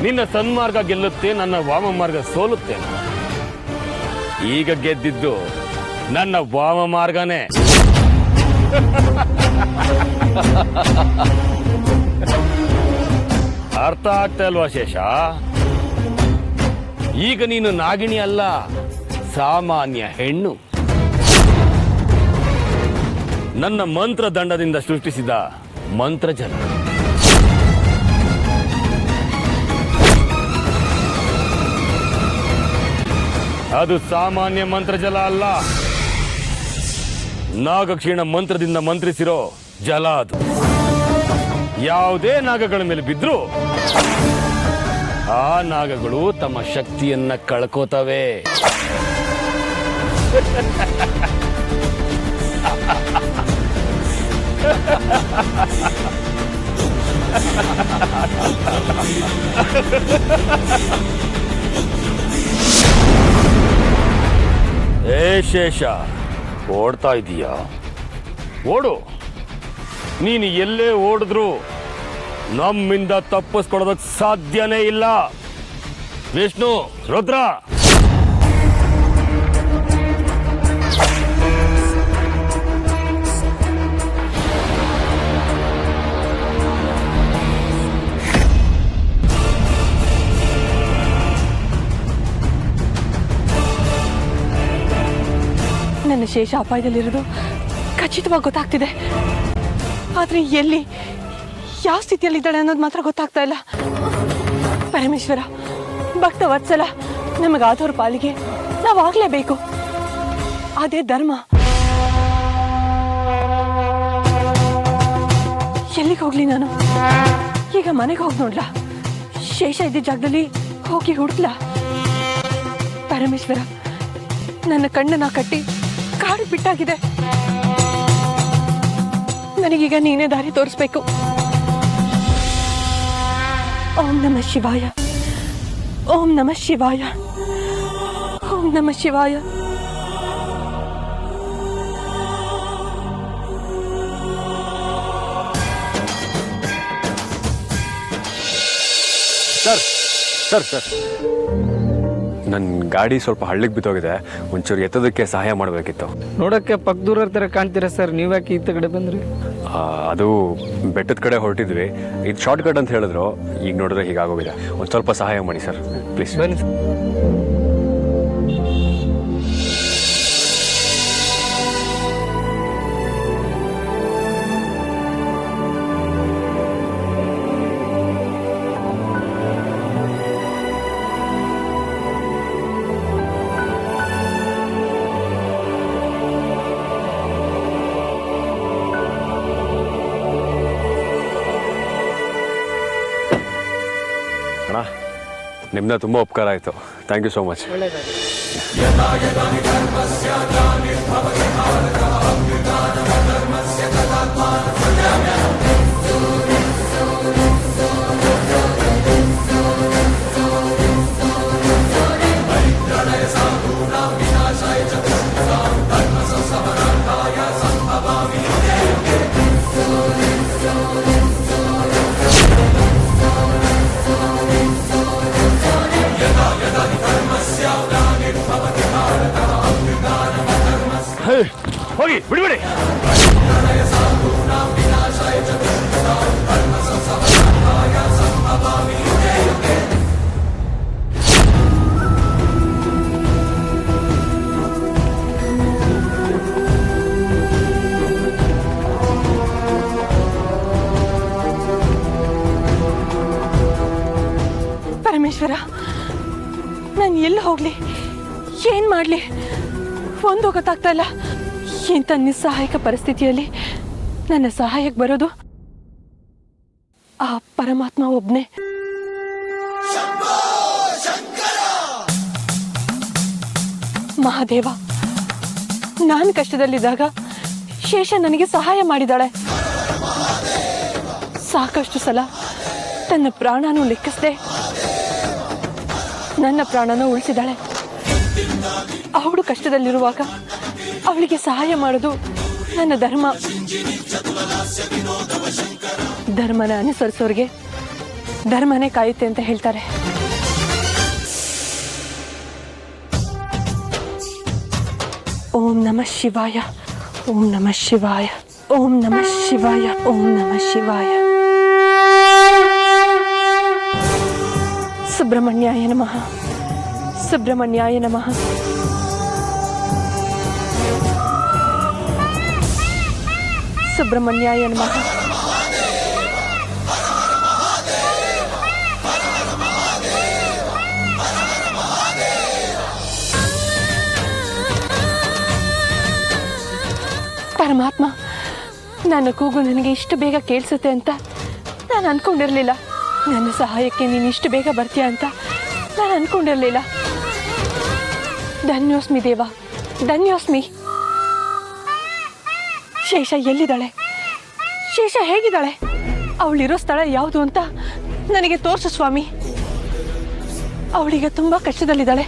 ನಿನ್ನ ಸನ್ಮಾರ್ಗ ಗೆಲ್ಲುತ್ತೆ, ನನ್ನ ವಾಮ ಮಾರ್ಗ ಸೋಲುತ್ತೆ. ಈಗ ಗೆದ್ದಿದ್ದು ನನ್ನ ವಾಮ ಮಾರ್ಗನೇ. ಅರ್ಥ ಆಗ್ತಾ ಇಲ್ವಾ ಶೇಷ? ಈಗ ನೀನು ನಾಗಿಣಿ ಅಲ್ಲ, ಸಾಮಾನ್ಯ ಹೆಣ್ಣು. ನನ್ನ ಮಂತ್ರ ದಂಡದಿಂದ ಸೃಷ್ಟಿಸಿದ ಮಂತ್ರಜಲ. ಅದು ಸಾಮಾನ್ಯ ಮಂತ್ರಜಲ ಅಲ್ಲ, ನಾಗಕ್ಷೀಣ ಮಂತ್ರದಿಂದ ಮಂತ್ರಿಸಿರೋ ಜಲ ಅದು. ಯಾವುದೇ ನಾಗಗಳ ಮೇಲೆ ಬಿದ್ರೂ ಆ ನಾಗಗಳು ತಮ್ಮ ಶಕ್ತಿಯನ್ನ ಕಳ್ಕೋತವೆ. ಏ ಶೇಷ, ಓಡ್ತಾ ಇದೀಯಾ? ಓಡು. ನೀನು ಎಲ್ಲೇ ಓಡಿದ್ರು ನಮ್ಮಿಂದ ತಪ್ಪಿಸ್ಕೊಡೋದಕ್ಕೆ ಸಾಧ್ಯನೇ ಇಲ್ಲ. ವಿಷ್ಣು, ರುದ್ರ, ನನ್ನ ಶೇಷ ಅಪಾಯದಲ್ಲಿರೋದು ಖಚಿತವಾಗಿ ಗೊತ್ತಾಗ್ತಿದೆ. ಆದ್ರೆ ಎಲ್ಲಿ, ಯಾವ ಸ್ಥಿತಿಯಲ್ಲಿದ್ದಾಳೆ ಅನ್ನೋದು ಮಾತ್ರ ಗೊತ್ತಾಗ್ತಾ ಇಲ್ಲ. ಪರಮೇಶ್ವರ, ಭಕ್ತ ವತ್ಸಲ, ನಮಗಾದವ್ರ ಪಾಲಿಗೆ ನಾವಾಗ್ಲೇಬೇಕು. ಅದೇ ಧರ್ಮ. ಎಲ್ಲಿಗೆ ಹೋಗ್ಲಿ ನಾನು? ಈಗ ಮನೆಗೆ ಹೋಗಿ ನೋಡ್ಲಾ? ಶೇಷ ಇದ್ದ ಜಾಗದಲ್ಲಿ ಹೋಗಿ ಹುಡುಕ್ಲಾ? ಪರಮೇಶ್ವರ, ನನ್ನ ಕಣ್ಣನ್ನ ಕಟ್ಟಿ ಕಾಡು ಬಿಟ್ಟಾಗಿದೆ. ನನಗೀಗ ನೀನೇ ದಾರಿ ತೋರಿಸ್ಬೇಕು. ಓಂ ನಮಃ ಶಿವಾಯ, ಓಂ ನಮಃ ಶಿವಾಯ, ಓಂ ನಮಃ ಶಿವಾಯ. ಸರ್ ಸರ್ ಸರ್ ನನ್ನ ಗಾಡಿ ಸ್ವಲ್ಪ ಹಳ್ಳಿಗೆ ಬಿದ್ದೋಗಿದೆ, ಒಂಚೂರು ಎತ್ತೋದಕ್ಕೆ ಸಹಾಯ ಮಾಡಬೇಕಿತ್ತು. ನೋಡೋಕ್ಕೆ ಪಕ್ಕದೂರ ಥರ ಕಾಣ್ತೀರಾ ಸರ್, ನೀವ್ಯಾಕೆ ಈತ ಕಡೆ ಬಂದ್ರಿ? ಅದು ಬೆಟ್ಟದ ಕಡೆ ಹೊರಟಿದ್ವಿ, ಇದು ಶಾರ್ಟ್ ಕಟ್ ಅಂತ ಹೇಳಿದ್ರು. ಈಗ ನೋಡಿದ್ರೆ ಹೀಗಾಗೋಗಿದೆ. ಒಂದು ಸ್ವಲ್ಪ ಸಹಾಯ ಮಾಡಿ ಸರ್ ಪ್ಲೀಸ್. ಬನ್ನಿ ಸರ್. ಅಣ್ಣ, ನಿಮ್ದ ತುಂಬ ಉಪಕಾರ ಆಯಿತು. Thank you so much. ಹೋಗಿ ಬಿಡ್ಬಿಡಿ. ಪರಮೇಶ್ವರ, ನಾನು ಎಲ್ಲಿ ಹೋಗ್ಲಿ, ಏನ್ ಮಾಡ್ಲಿ, ಒಂದು ಗೊತ್ತಾಗ್ತಾ ಇಲ್ಲ. ಇಂಥ ನಿಸ್ಸಹಾಯಕ ಪರಿಸ್ಥಿತಿಯಲ್ಲಿ ನನ್ನ ಸಹಾಯಕ್ಕೆ ಬರೋದು ಆ ಪರಮಾತ್ಮ ಒಬ್ನೇ. ಮಹಾದೇವ, ನಾನು ಕಷ್ಟದಲ್ಲಿದ್ದಾಗ ಶೇಷ ನನಗೆ ಸಹಾಯ ಮಾಡಿದಾಳೆ. ಸಾಕಷ್ಟು ಸಲ ತನ್ನ ಪ್ರಾಣನೂ ಲೆಕ್ಕಿಸದೆ ನನ್ನ ಪ್ರಾಣನ ಉಳಿಸಿದಾಳೆ. ಅವಳು ಕಷ್ಟದಲ್ಲಿರುವಾಗ ಅವಳಿಗೆ ಸಹಾಯ ಮಾಡೋದು ನನ್ನ ಧರ್ಮ. ಧರ್ಮನ ಅನುಸರಿಸೋರಿಗೆ ಧರ್ಮನೇ ಕಾಯುತ್ತೆ ಅಂತ ಹೇಳ್ತಾರೆ. ಓಂ ನಮಃ ಶಿವಾಯ, ಓಂ ನಮಃ ಶಿವಾಯ, ಓಂ ನಮಃ ಶಿವಾಯ, ಓಂ ನಮಃ ಶಿವಾಯ. ಸುಬ್ರಹ್ಮಣ್ಯಾಯ ನಮಃ, ಸುಬ್ರಹ್ಮಣ್ಯಾಯ ನಮಃ. ಸುಬ್ರಹ್ಮಣ್ಯಾಯ ನಮಃ. ಪರಮಾತ್ಮ, ನನ್ನ ಕೂಗು ನನಗೆ ಇಷ್ಟು ಬೇಗ ಕೇಳಿಸುತ್ತೆ ಅಂತ ನಾನು ಅನ್ಕೊಂಡಿರಲಿಲ್ಲ. ನನ್ನ ಸಹಾಯಕ್ಕೆ ನೀನು ಇಷ್ಟು ಬೇಗ ಬರ್ತೀಯ ಅಂತ ನಾನು ಅನ್ಕೊಂಡಿರಲಿಲ್ಲ. ಧನ್ಯೋಸ್ಮಿ ದೇವ, ಧನ್ಯೋಸ್ಮಿ. ಶೇಷ ಎಲ್ಲಿದ್ದಾಳೆ? ಶೇಷ ಹೇಗಿದ್ದಾಳೆ? ಅವಳಿರೋ ಸ್ಥಳ ಯಾವುದು ಅಂತ ನನಗೆ ತೋರಿಸು ಸ್ವಾಮಿ. ಅವಳಿಗೆ ತುಂಬ ಕಷ್ಟದಲ್ಲಿದ್ದಾಳೆ.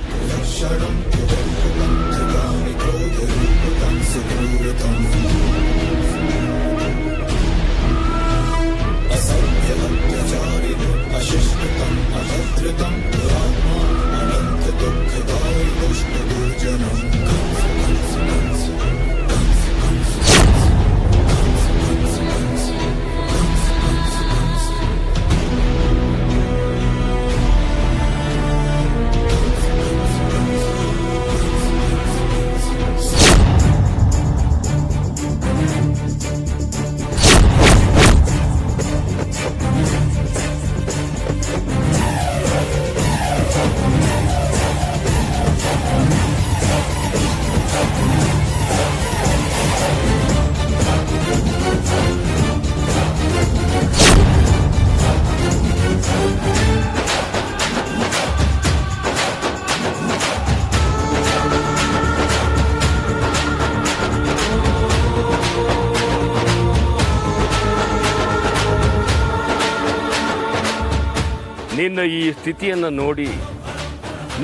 ನಿನ್ನ ಈ ಸ್ಥಿತಿಯನ್ನು ನೋಡಿ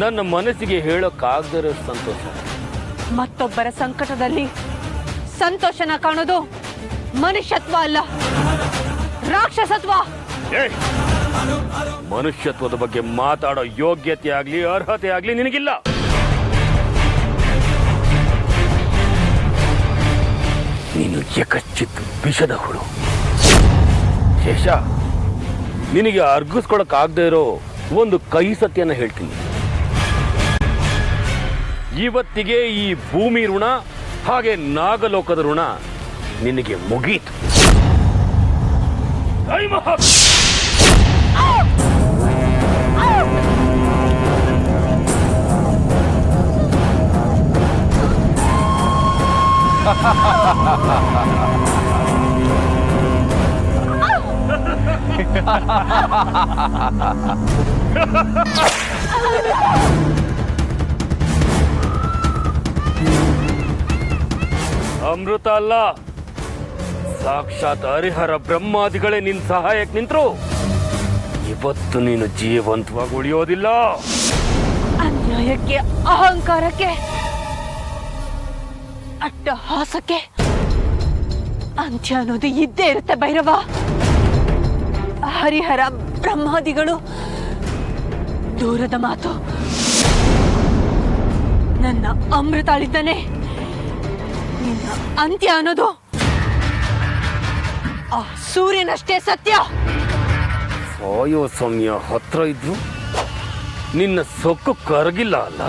ನನ್ನ ಮನಸ್ಸಿಗೆ ಹೇಳೋಕ್ಕಾಗದಿರೋ ಸಂತೋಷ. ಮತ್ತೊಬ್ಬರ ಸಂಕಟದಲ್ಲಿ ಸಂತೋಷನ ಕಾಣೋದು ಮನುಷ್ಯತ್ವ ಅಲ್ಲ, ರಾಕ್ಷಸತ್ವ. ಮನುಷ್ಯತ್ವದ ಬಗ್ಗೆ ಮಾತಾಡೋ ಯೋಗ್ಯತೆ ಆಗ್ಲಿ ಅರ್ಹತೆ ಆಗ್ಲಿ ನಿನಗಿಲ್ಲ. ನೀನು ಏಕಚ್ಚಿತ್ ವಿಷದ ಹುಳು. ಶೇಷ, ನಿನಗೆ ಅರ್ಗಿಸ್ಕೊಳಕ್ಕಾಗದೇ ಇರೋ ಒಂದು ಕಹಿ ಸತ್ಯನ ಹೇಳ್ತೀನಿ. ಇವತ್ತಿಗೆ ಈ ಭೂಮಿ ಋಣ ಹಾಗೆ ನಾಗಲೋಕದ ಋಣ ನಿನಗೆ ಮುಗೀತು. ಅಮೃತ ಅಲ್ಲ, ಸಾಕ್ಷಾತ್ ಹರಿಹರ ಬ್ರಹ್ಮಾದಿಗಳೇ ನಿನ್ ಸಹಾಯಕ್ಕೆ ನಿಂತರು. ಇವತ್ತು ನೀನು ಜೀವಂತವಾಗಿ ಉಳಿಯೋದಿಲ್ಲ. ಅನ್ಯಾಯಕ್ಕೆ, ಅಹಂಕಾರಕ್ಕೆ, ಅಟ್ಟಹಾಸಕ್ಕೆ ಅಂತ್ಯ ಅನ್ನೋದು ಇದ್ದೇ ಇರುತ್ತೆ ಭೈರವ. ಹರಿಹರ ಬ್ರಹ್ಮಾದಿಗಳು ದೂರದ ಮಾತು. ನನ್ನ ಅಮೃತಾಳಿದ್ದಾನೆ. ನಿನ್ನ ಅಂತ್ಯ ಅನ್ನೋದು ಆ ಸೂರ್ಯನಷ್ಟೇ ಸತ್ಯ. ಸಾಯೋ ಸಮಯ ಹತ್ರ ಇದ್ರು ನಿನ್ನ ಸೊಕ್ಕು ಕರಗಿಲ್ಲ ಅಲ್ಲ.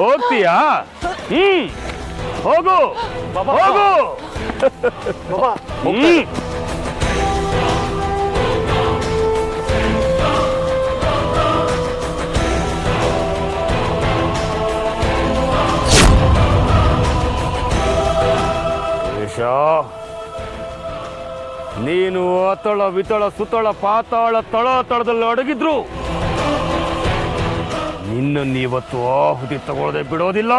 ಹೋಗ್ತೀಯಾ? ಹೋಗು ಹೋಗು. ನೀನು ಅತಳ ವಿತಳ ಸುತಳ ಪಾತಾಳ ತಳ ತಳದಲ್ಲಿ ಅಡಗಿದ್ರು ನಿನ್ನನ್ನು ಇವತ್ತು ಆಹುತಿ ತಗೊಳ್ಳದೆ ಬಿಡೋದಿಲ್ಲ.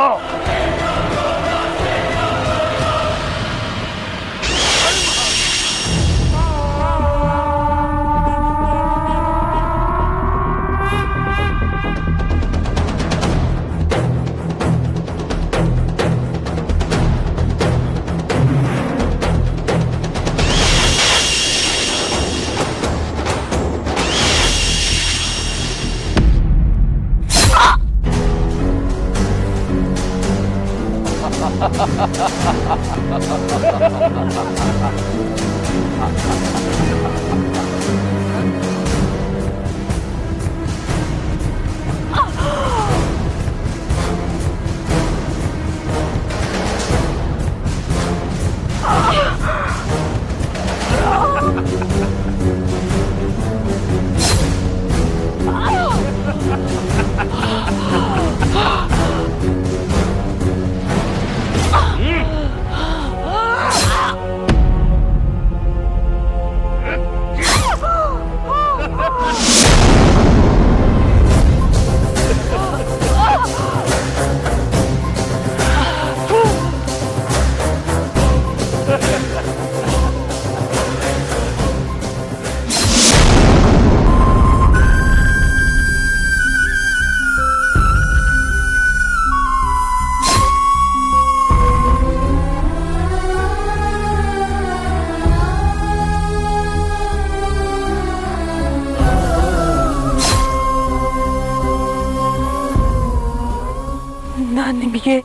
ನಾನು ನಿಮಗೆ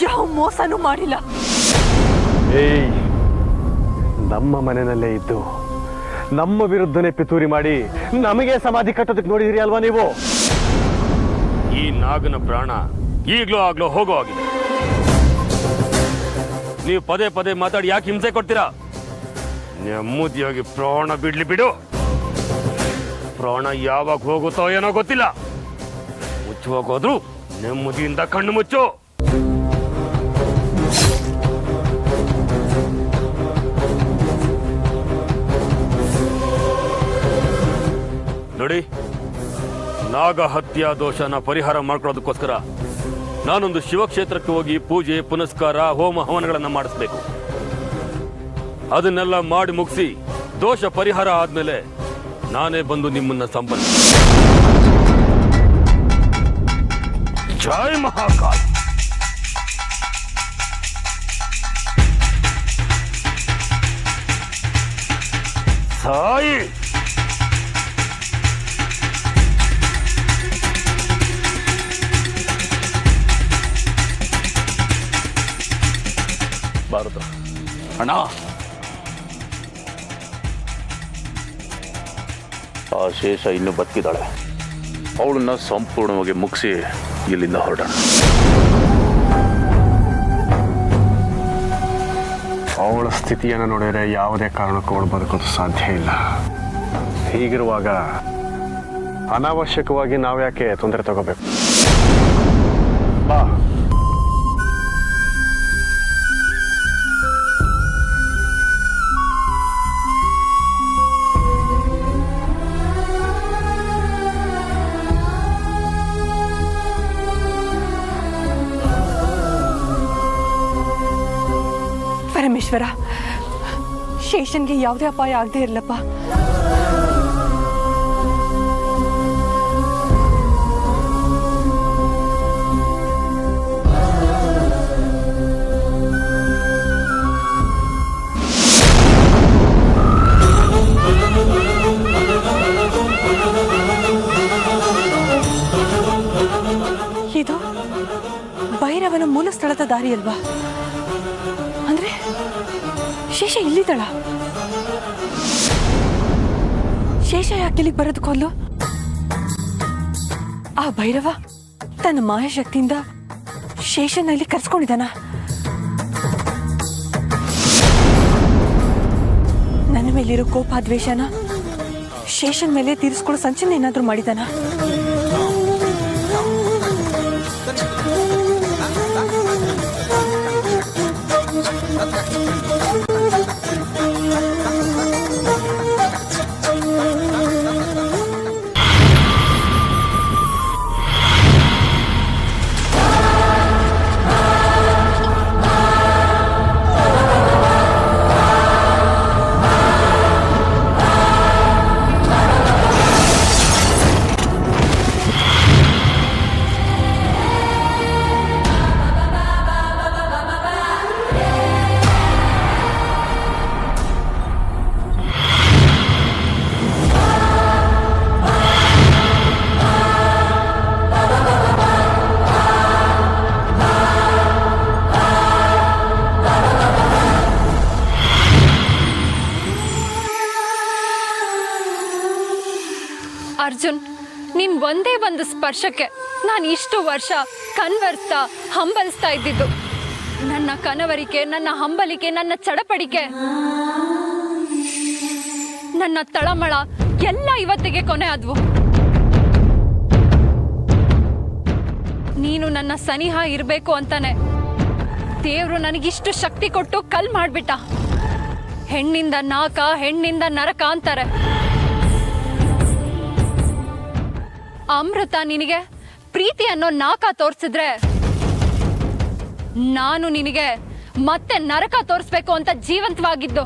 ಯಾವ ಮೋಸನೂ ಮಾಡಿಲ್ಲ. ಏಯ್, ನಮ್ಮ ಮನೆಯಲ್ಲೇ ಇದ್ದು ನಮ್ಮ ವಿರುದ್ಧನೇ ಪಿತೂರಿ ಮಾಡಿ ನಮಗೆ ಸಮಾಧಿ ಕಟ್ಟೋದಕ್ಕೆ ನೋಡಿದಿರಿ ಅಲ್ವಾ ನೀವು? ಈ ನಾಗನ ಪ್ರಾಣ ಈಗ್ಲೂ ಆಗ್ಲೋ ಹೋಗೋ ಆಗಿದೆ. ನೀವು ಪದೇ ಪದೇ ಮಾತಾಡಿ ಯಾಕೆ ಹಿಂಸೆ ಕೊಡ್ತೀರಾ? ನೆಮ್ಮದಿಯಾಗಿ ಪ್ರಾಣ ಬಿಡ್ಲಿ ಬಿಡು. ಪ್ರಾಣ ಯಾವಾಗ ಹೋಗುತ್ತೋ ಏನೋ ಗೊತ್ತಿಲ್ಲ. ಮುಚ್ಚುವಾಗೋದ್ರು ನೆಮ್ಮದಿಯಿಂದ ಕಣ್ಣು ಮುಚ್ಚು. ನೋಡಿ, ನಾಗ ಹತ್ಯಾ ದೋಷನ ಪರಿಹಾರ ಮಾಡ್ಕೊಳ್ಳೋದಕ್ಕೋಸ್ಕರ ನಾನೊಂದು ಶಿವಕ್ಷೇತ್ರಕ್ಕೆ ಹೋಗಿ ಪೂಜೆ ಪುನಸ್ಕಾರ ಹೋಮ ಹವನಗಳನ್ನ ಮಾಡಿಸ್ಬೇಕು. ಅದನ್ನೆಲ್ಲ ಮಾಡಿ ಮುಗಿಸಿ ದೋಷ ಪರಿಹಾರ ಆದ್ಮೇಲೆ ನಾನೇ ಬಂದು ನಿಮ್ಮನ್ನ ಸಂಪರ್ಕ. ಜೈ ಮಹಾಕಾಲ್. ಸಾಯಿ. ಬಾರದು ಅಣ್ಣ. ಆ ಶೇಷ ಇನ್ನೂ ಬದುಕಿದ್ದಾಳೆ. ಅವಳನ್ನ ಸಂಪೂರ್ಣವಾಗಿ ಮುಗಿಸಿ ಇಲ್ಲಿಂದ ಹೊರಡೋಣ. ಅವಳ ಸ್ಥಿತಿಯನ್ನು ನೋಡಿದರೆ ಯಾವುದೇ ಕಾರಣಕ್ಕೂ ಅವಳು ಬದುಕೋದು ಸಾಧ್ಯ ಇಲ್ಲ. ಹೀಗಿರುವಾಗ ಅನಾವಶ್ಯಕವಾಗಿ ನಾವ್ಯಾಕೆ ತೊಂದರೆ ತಗೋಬೇಕು? ಬಾ. ಪರಮೇಶ್ವರ, ಶೇಷನ್ಗೆ ಯಾವುದೇ ಅಪಾಯ ಆಗದೆ ಇರಲಪ್ಪ. ಇದು ಭೈರವನ ಮೂಲ ಸ್ಥಳದ ದಾರಿ ಅಲ್ವಾ? ಅಂದ್ರೆ ಶೇಷ ಇಲ್ಲಿದ್ದಳ? ಶೇಷ ಯಾಕೆ ಇಲ್ಲಿಗೆ ಬರೋದಕ್ಕೊಲ್ಲು? ಆ ಭೈರವ ತನ್ನ ಮಾಯಾಶಕ್ತಿಯಿಂದ ಶೇಷನಲ್ಲಿ ಕರ್ಸ್ಕೊಂಡಿದ್ದಾನ. ನನ್ನ ಮೇಲಿರೋ ಕೋಪ ದ್ವೇಷನ ಶೇಷನ್ ಮೇಲೆ ತೀರಿಸ್ಕೊಳ್ಳೋ ಸಂಚಲನ ಏನಾದ್ರೂ ಮಾಡಿದಾನ? ಅರ್ಜುನ್, ನಿನ್ ಒಂದೇ ಒಂದು ಸ್ಪರ್ಶಕ್ಕೆ ನಾನು ಇಷ್ಟು ವರ್ಷ ಕನ್ವರ್ಸ್ತಾ ಹಂಬಲಿಸ್ತಾ ಇದ್ದಿದ್ದು. ನನ್ನ ಕನವರಿಕೆ, ನನ್ನ ಹಂಬಲಿಕೆ, ನನ್ನ ಚಡಪಡಿಕೆ, ನನ್ನ ತಳಮಳ ಎಲ್ಲ ಇವತ್ತಿಗೆ ಕೊನೆ ಆದ್ವು. ನೀನು ನನ್ನ ಸನಿಹ ಇರಬೇಕು ಅಂತಾನೆ ದೇವ್ರು ನನಗಿಷ್ಟು ಶಕ್ತಿ ಕೊಟ್ಟು ಕಲ್ ಮಾಡ್ಬಿಟ್ಟ. ಹೆಣ್ಣಿಂದ ನಾಕ, ಹೆಣ್ಣಿಂದ ನರಕ ಅಂತಾರೆ. ಅಮೃತ ನಿನಗೆ ಪ್ರೀತಿ ಅನ್ನೋ ನಾಕ ತೋರಿಸಿದ್ರೆ ನಾನು ನಿನಗೆ ಮತ್ತೆ ನರಕ ತೋರಿಸ್ಬೇಕು ಅಂತ ಜೀವಂತವಾಗಿದ್ದು.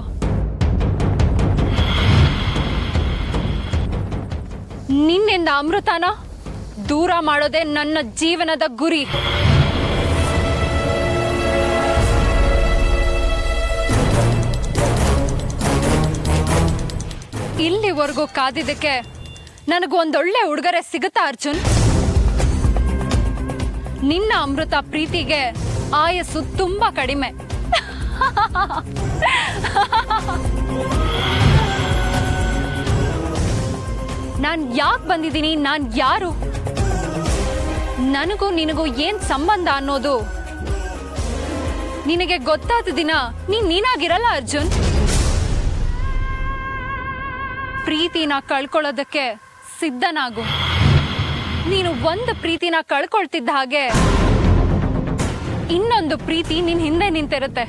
ನಿನ್ನಿಂದ ಅಮೃತನ ದೂರ ಮಾಡೋದೇ ನನ್ನ ಜೀವನದ ಗುರಿ. ಇಲ್ಲಿವರೆಗೂ ಕಾದಿದ್ದಕ್ಕೆ ನನಗೊಂದೊಳ್ಳೆ ಉಡುಗೊರೆ ಸಿಗುತ್ತಾ ಅರ್ಜುನ್? ನಿನ್ನ ಅಮೃತ ಪ್ರೀತಿಗೆ ಆಯಸ್ಸು ತುಂಬಾ ಕಡಿಮೆ. ನಾನ್ ಯಾಕೆ ಬಂದಿದ್ದೀನಿ, ನಾನ್ ಯಾರು, ನನಗೂ ನಿನಗೂ ಏನ್ ಸಂಬಂಧ ಅನ್ನೋದು ನಿನಗೆ ಗೊತ್ತಾದ ದಿನ ನೀನಾಗಿರಲ್ಲ ಅರ್ಜುನ್. ಪ್ರೀತಿನ ಕಳ್ಕೊಳ್ಳೋದಕ್ಕೆ ಸಿದ್ಧನಾಗು. ನೀನು ಒಂದು ಪ್ರೀತಿನ ಕಳ್ಕೊಳ್ತಿದ್ದ ಹಾಗೆ ಇನ್ನೊಂದು ಪ್ರೀತಿ ನಿನ್ ಹಿಂದೆ ನಿಂತಿರುತ್ತೆ.